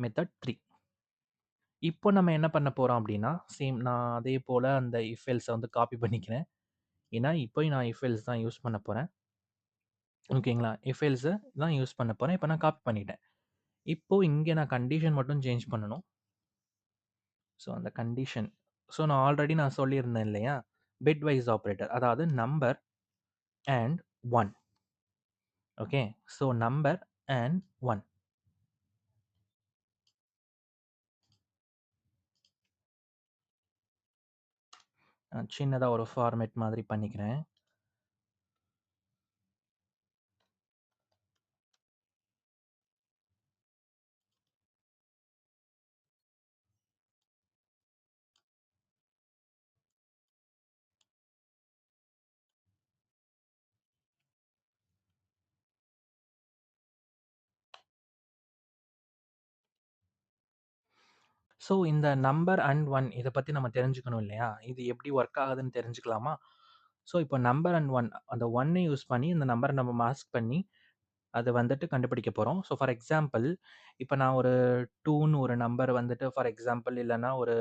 Method 3. இப்போ நம்ம என்ன பண்ண போறோம் அப்டின்னா, சேம் நான் அதே போல அந்த இஃப் எல்ஸ வந்து காப்பி பண்ணிக்கிறேன். ஏன்னா, இப்பயும் நான் இஃப் எல்ஸ் தான் யூஸ் பண்ண போறேன். ஓகேங்களா? இஃப் எல்ஸ தான் யூஸ் பண்ண போறேன். இப்ப நான் காப்பி பண்ணிட்டேன். இப்போ இங்க நான் கண்டிஷன் மட்டும் சேஞ்ச் பண்ணணும். ஸோ அந்த கண்டிஷன் நான் ஆல்ரெடி நான் சொல்லியிருந்தேன் இல்லையா? Bitwise operator. அதாவது number and 1. Okay. Number and 1. சின்னதா ஒரு ஃபார்மேட் மாதிரி பண்ணிக்கிறேன். இந்த நம்பர் அண்ட் 1 இத பத்தி நம்ம தெரிஞ்சுக்கணும் இல்லையா? இது எப்படி ஒர்க் ஆகுதுன்னு தெரிஞ்சுக்கலாமா? இப்போ நம்பர் அண்ட் 1 அந்த 1 யூஸ் பண்ணி இந்த நம்பர நம்ம மாஸ்க் பண்ணி அத வந்துட்டு கண்டுபிடிக்க போறோம். ஃபார் எக்ஸாம்பிள் இப்ப நான் ஒரு 2ன்னு ஒரு நம்பர் வந்துட்டு ஃபார் எக்ஸாம்பிள் இல்லன்னா ஒரு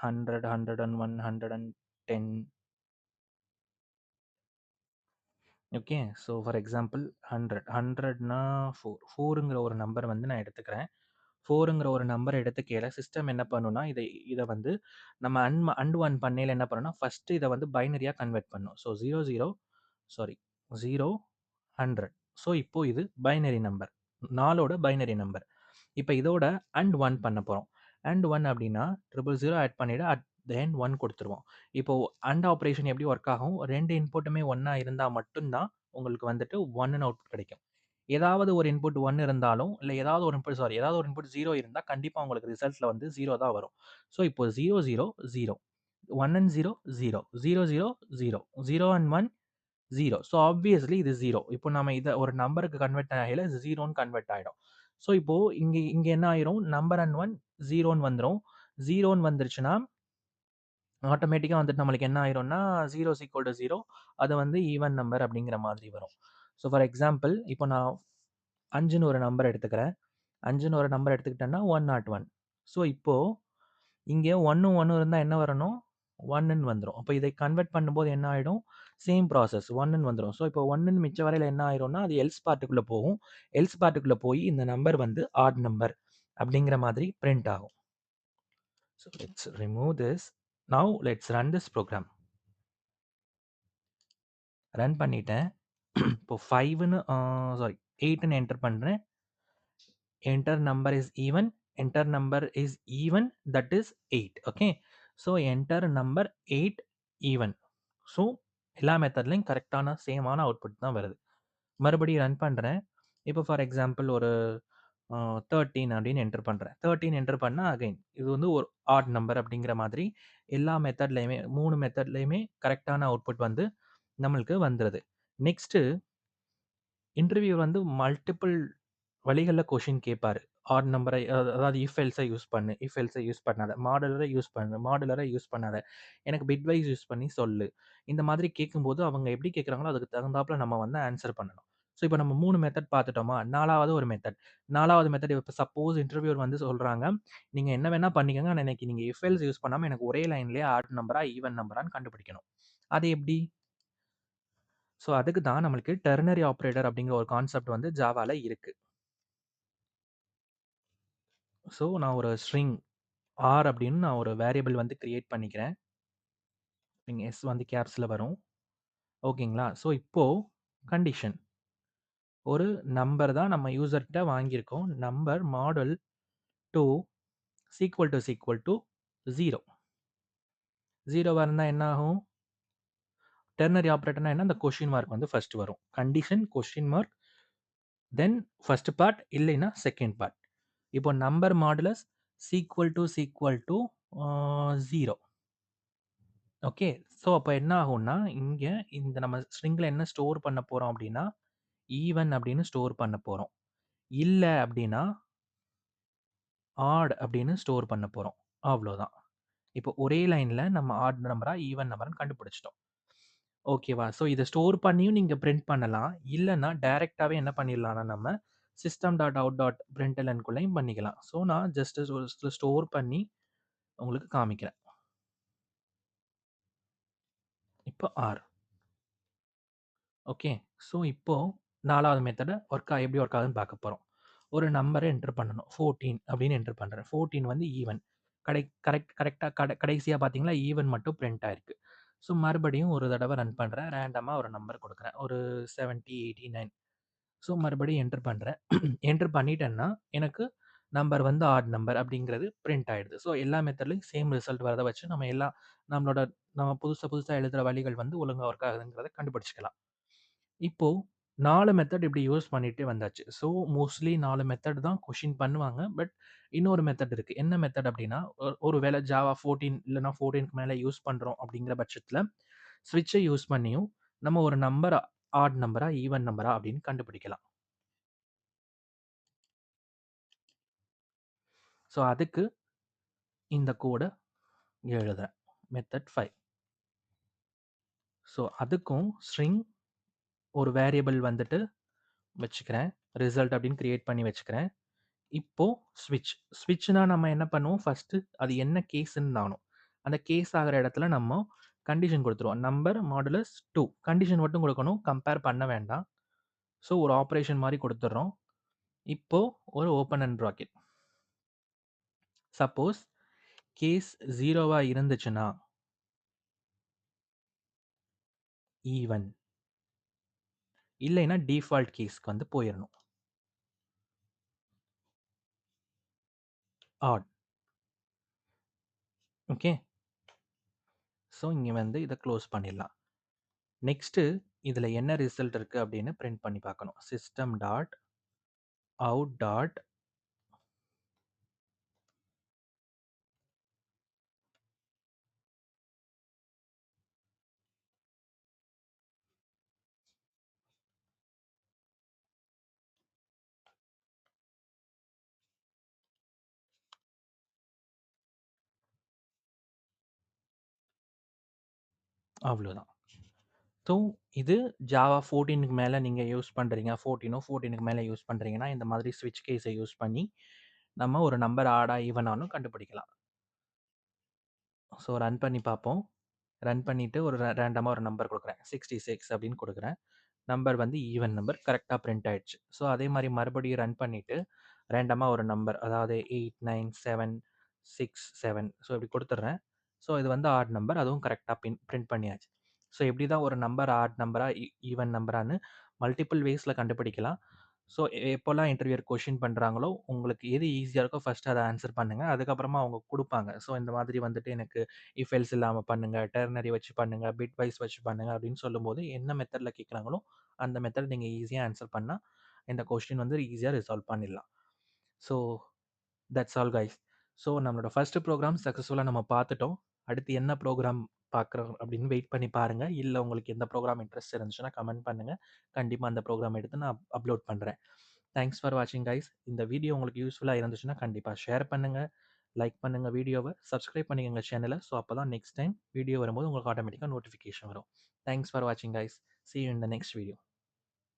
100, 101, 110 ஓகே. For example 100. 100னா 4. 4ங்கிற ஒரு நம்பர் வந்து நான் எடுத்துக்கிறேன். 4ங்கிற ஒரு நம்பர் எடுத்துக்கையில சிஸ்டம் என்ன பண்ணும்னா, இத வந்து நம்ம அண்ட் 1 பண்ணையில என்ன பண்ணும்னா, ஃபர்ஸ்ட்டு இத வந்து பைனரியா கன்வெர்ட் பண்ணும். 00 சாரி 0, 100. இப்போ இது பைனரி நம்பர். 4ஓட பைனரி நம்பர். இப்ப இதோட அண்ட் 1 பண்ண போறோம். அண்ட் 1 அப்டின்னா 000 ஆட் பண்ணிட்டு அட் த எண்ட் 1 குடுத்துருவோம். இப்போ அண்ட் ஆப்பரேஷன் எப்படி ஒர்க் ஆகும்? 2 இன்புட்டுமே 1ஆ இருந்தா மட்டும் தான் உங்களுக்கு வந்துட்டு 1ன்னு அவுட்புட் கிடைக்கும். ஏதாவது ஒரு இன்புட் 1 இருந்தாலும், இல்ல ஏதாவது ஒரு இன்புட் ஏதாவது ஒரு இன்புட் 0 இருந்தா கண்டிப்பா உங்களுக்கு ரிசல்ட்ல வந்து 0 தான் வரும். இப்போ 0, 0, 0. 1 அண்ட் 0, 0. 0, 0, 0. 0 அண்ட் 1, 0. ஆப்வியஸ்லி இது 0. இப்போ நாம இத ஒரு நம்பருக்கு கன்வெர்ட் ஆகையில 0ன்னு கன்வெர்ட் ஆயிடும். இப்போ இங்க இங்க என்ன ஆயிரும்? நம்பர் அண்ட் 1 0ன்னு வந்துரும். 0ன்னு வந்துருச்சுன்னா, ஆட்டோமேட்டிக்கா வந்துட்டு நம்மளுக்கு என்ன ஆயிரும்னா, 0 இஸ் ஈக்குவல் டூ 0 அது வந்து ஈவன் நம்பர் அப்படிங்கிற மாதிரி வரும். ஃபார் எக்ஸாம்பிள் இப்போ நான் 5ன்னு ஒரு நம்பர் எடுத்துக்கிறேன். 5ன்னு ஒரு நம்பர் எடுத்துக்கிட்டேன்னா 101. இப்போ இங்க 1ம் 1ம் இருந்தா என்ன வரணும்? 1ன்னு வந்துரும். அப்ப இதை கன்வெர்ட் பண்ணும்போது என்ன ஆயிடும்? சேம் ப்ராசஸ் 1ன்னு வந்துரும். இப்போ 1ன்னு மிச்ச வரையில என்ன ஆயிரும்னா, அது எல்ஸ் பார்ட்டுக்குள்ள போகும். எல்ஸ் பார்ட்டுக்குள்ள போய் இந்த நம்பர் வந்து ஆட் நம்பர் அப்படிங்கிற மாதிரி பிரிண்ட் ஆகும். Let's remove this. Now let's run this program. Run பண்ணிட்டேன். இப்போ 5ன்னு சாரி 8ன்னு என்டர் பண்றேன். Enter number is even. Enter number is even, that is 8. Okay. Enter number 8 even. எல்லா மெத்தட்லையும் கரெக்டான சேமான அவுட்புட் தான் வருது. மறுபடியும் ரன் பண்றேன். இப்போ ஃபார் எக்ஸாம்பிள் ஒரு 13 அப்படின்னு என்டர் பண்றேன். 13 என்டர் பண்ணா அகைன் இது வந்து ஒரு ஆட் நம்பர் அப்படிங்கிற மாதிரி எல்லா மெத்தட்லயுமே 3 மெத்தட்லயுமே கரெக்டான அவுட்புட் வந்து நம்மளுக்கு வந்துருது. நெக்ஸ்ட்டு இன்டர்வியூ வந்து மல்டிபிள் வழிகள்ல கொஸ்டின் கேட்பாரு. ஆட் நம்பரை அதாவது இஃப் எல்ஸ யூஸ் பண்ணு, இஃப் எல்ஸ யூஸ் பண்ணாத, மாடுலர யூஸ் பண்ணு, மாடுலர யூஸ் பண்ணாத, எனக்கு பிட்வைஸ் யூஸ் பண்ணி சொல்லு. இந்த மாதிரி கேட்கும்போது அவங்க எப்படி கேட்குறாங்களோ அதுக்கு தகுந்தாப்புல நம்ம வந்து ஆன்சர் பண்ணணும். இப்போ நம்ம 3 மெத்தட் பார்த்துட்டோமா? 4வது ஒரு மெத்தட். 4வது மெத்தட் இப்ப சப்போஸ் இன்டர்வியூவர் வந்து சொல்றாங்க, நீங்க என்ன வேணா பண்ணிக்கங்க. ஆனா இன்னைக்கு நீங்க இஃப் எல்ஸ் யூஸ் பண்ணாம எனக்கு ஒரே லைன்லயே ஆட் நம்பரா, ஈவன் நம்பரான்னு கண்டுபிடிக்கணும். அது எப்படி? அதுக்கு தான் நம்மளுக்கு டெர்னரி ஆப்பரேட்டர் அப்படிங்கிற ஒரு கான்செப்ட் வந்து ஜாவால இருக்கு. நான் ஒரு ஸ்ட்ரிங் ஆர் அப்படின்னு நான் ஒரு வேரியபிள் வந்து கிரியேட் பண்ணிக்கிறேன். இங்க எஸ் வந்து கேப்ஸ்ல வரும். ஓகேங்களா? இப்போ கண்டிஷன். ஒரு நம்பர் தான் நம்ம யூசர்ட்ட வாங்கியிருக்கோம். Number modulo 2 equal to 0. 0வா இருந்தா என்ன ஆகும்? டெர்னரி ஆப்பரேட்டர்னா என்ன? அந்த கொஸ்டின் மார்க் வந்து ஃபர்ஸ்ட் வரும். Condition, question mark, then first part இல்லைன்னா செகண்ட் பார்ட். இப்போ number modulus equal to 0. Okay. அப்ப என்ன ஆகும்னா, இங்க இந்த நம்ம ஸ்ட்ரிங்ல என்ன ஸ்டோர் பண்ண போறோம் அப்டின்னா, ஈவன் அப்டின்னு ஸ்டோர் பண்ண போறோம். இல்ல அப்டின்னா, ஆட் அப்டின்னு ஸ்டோர் பண்ண போறோம். அவ்ளோதான். இப்போ ஒரே லைன்ல நம்ம ஆட் நம்பரா, ஈவன் நம்பரான்னு கண்டுபிடிச்சுட்டோம். ஓகேவா? இத ஸ்டோர் பண்ணியும் நீங்க பிரிண்ட் பண்ணலாம். இல்லன்னா டைரக்ட்டாவே என்ன பண்ணிடலாம்னா நம்ம, சிஸ்டம் டாட் அவுட் டாட் பிரிண்டெல்என்குள்ளேயும் பண்ணிக்கலாம். ஸோ நான் ஜஸ்ட் ஸ்டோர் பண்ணி உங்களுக்கு காமிக்கிறேன். இப்போ ஆர். ஓகே. ஸோ இப்போ 4வது மெத்தட எப்படி ஒர்க் ஆகுதுன்னு பார்க்க போறோம். ஒரு நம்பர என்டர் பண்ணணும். 14 அப்படின்னு என்டர் பண்றேன். 14 வந்து ஈவன். கரெக்ட்டா கடைசியா பார்த்தீங்களா, ஈவன் மட்டும் பிரிண்ட் ஆயிருக்கு. ஸோ மறுபடியும் ஒரு தடவ ரன் பண்றேன். ரேண்டமா ஒரு நம்பர் குடுக்குறேன். ஒரு 70, 89. ஸோ மறுபடியும் என்டர் பண்றேன். என்டர் பண்ணிட்டேன்னா, எனக்கு நம்பர் வந்து ஆட் நம்பர் அப்படிங்கிறது பிரிண்ட் ஆயிடுது. ஸோ எல்லா மெத்தட்லயும் சேம் ரிசல்ட் வரத வச்சு நம்மளோட நம்ம புதுசா புதுசா எழுதுற வழிகள் வந்து ஒழுங்கா ஒர்க் ஆகுதுங்கிறத கண்டுபிடிச்சுக்கலாம். இப்போ 4 மெத்தட் இப்படி யூஸ் பண்ணிட்டே வந்தாச்சு. ஸோ மோஸ்ட்லி 4 மெத்தட் தான் கொஸ்டின் பண்ணுவாங்க. பட் இன்னொரு மெத்தட் இருக்கு. என்ன மெத்தட் அப்படின்னா, ஒரு வேளை ஜாவா 14 இல்லன்னா 14க்கு மேல யூஸ் பண்றோம் அப்படிங்கிற பட்சத்தில, ஸ்விட்ச யூஸ் பண்ணியும் நம்ம ஒரு நம்பர் ஆட் நம்பரா, ஈவன் நம்பரா அப்படின்னு கண்டுபிடிக்கலாம். ஸோ அதுக்கு இந்த கோட எழுதுறேன். மெத்தட் 5. ஸோ அதுக்கும் ஸ்ட்ரிங் ஒரு வேரியபிள் வந்துட்டு வச்சுக்கிறேன். ரிசல்ட் அப்படின்னு கிரியேட் பண்ணி வச்சுக்கிறேன். இப்போ ஸ்விட்ச்னா நம்ம என்ன பண்ணுவோம்? ஃபர்ஸ்ட்டு அது என்ன கேஸ்ன்னு ஆகணும். அந்த கேஸ் ஆகுற இடத்துல நம்ம கண்டிஷன் குடுத்துருவோம். நம்பர் மாடுலஸ் 2 கண்டிஷன் மட்டும் குடுக்கணும். கம்பேர் பண்ண வேண்டாம். ஸோ ஒரு ஆப்பரேஷன் மாரி குடுத்துடுறோம். இப்போ ஒரு open and bracket. Suppose case 0வா இருந்துச்சுன்னா, ஈவன். இல்லைன்னா டிஃபால்ட் கேஸ்க்கு வந்து போயிரணும். ஆட். ஓகே. ஸோ இங்க வந்து இத க்ளோஸ் பண்ணிடலாம். நெக்ஸ்ட்டு இதுல என்ன ரிசல்ட் இருக்கு அப்படின்னு பிரிண்ட் பண்ணி பார்க்கணும். சிஸ்டம் டாட் அவுட் டாட் அவ்வளோதான். ஸோ இது ஜாவா 14க்கு மேல நீங்க யூஸ் பண்றீங்க. 14க்கு மேல யூஸ் பண்றீங்கன்னா, இந்த மாதிரி ஸ்விட்ச் கேஸ யூஸ் பண்ணி நம்ம ஒரு நம்பர் ஆடா, ஈவனான்னு கண்டுபிடிக்கலாம். ஸோ ரன் பண்ணி பார்ப்போம். ரன் பண்ணிட்டு ஒரு ரேண்டமா ஒரு நம்பர் குடுக்குறேன். 66 அப்படின்னு குடுக்குறேன். நம்பர் வந்து ஈவன் நம்பர் கரெக்ட்டா பிரிண்ட் ஆயிடுச்சு. ஸோ அதே மாரி மறுபடியும் ரன் பண்ணிட்டு, ரேண்டமா ஒரு நம்பர் அதாவது 8, 9, 7, 6, 7 ஸோ இப்படி குடுத்துடுறேன். ஸோ இது வந்து ஆட் நம்பர். அதுவும் கரெக்ட்டா பிரிண்ட் பண்ணியாச்சு. ஸோ இப்படி தான் ஒரு நம்பர் ஆட் நம்பரா, ஈவன் நம்பரான்னு மல்டிபிள் வேஸ்ல கண்டுபிடிக்கலாம். ஸோ எப்போலாம் இன்டர்வியூயர் கொஸ்டின் பண்றாங்களோ, உங்களுக்கு எது ஈஸியா இருக்கோ ஃபர்ஸ்ட்டு அத ஆன்ஸர் பண்ணுங்க. அதுக்கப்புறமா அவங்க குடுப்பாங்க. ஸோ இந்த மாதிரி வந்துட்டு எனக்கு இஃப் எல்ஸ் இல்லாம பண்ணுங்க, டெர்னரி வச்சு பண்ணுங்க, பிட் வைஸ் வச்சு பண்ணுங்க அப்படின்னு சொல்லும்போது, என்ன மெத்தட்ல கேட்குறாங்களோ, அந்த மெத்தட் நீங்க ஈஸியா ஆன்ஸர் பண்ணா, இந்த கொஸ்டின் வந்து ஈஸியா ரிசால்வ் பண்ணிடலாம். So that's all guys. So நம்மளோட ஃபர்ஸ்ட் ப்ரோகிராம் சக்ஸஸ்ஃபுல்லா நம்ம பார்த்துட்டோம். அடுத்து என்ன ப்ரோகிராம் பார்க்குறோம் அப்படின்னு வெயிட் பண்ணி பாருங்க. இல்ல உங்களுக்கு எந்த ப்ரோகிராம் இன்ட்ரெஸ்ட் இருந்துச்சுன்னா கமெண்ட் பண்ணுங்க. கண்டிப்பா அந்த ப்ரோகிராம் எடுத்து நான் அப்லோட் பண்றேன். தேங்க்ஸ் ஃபார் வாட்சிங் கைஸ். இந்த வீடியோ உங்களுக்கு யூஸ்ஃபுல்லா இருந்துச்சுன்னா கண்டிப்பா ஷேர் பண்ணுங்க, லைக் பண்ணுங்க வீடியோவ, சப்ஸ்கிரைப் பண்ணிக்கங்க சேனல. ஸோ அப்பதான் நெக்ஸ்ட் டைம் வீடியோ வரும்போது உங்களுக்கு ஆட்டோமேட்டிக்கா நோட்டிஃபிகேஷன் வரும். தேங்க்ஸ் ஃபார் வாட்சிங் guys. See you in the next video.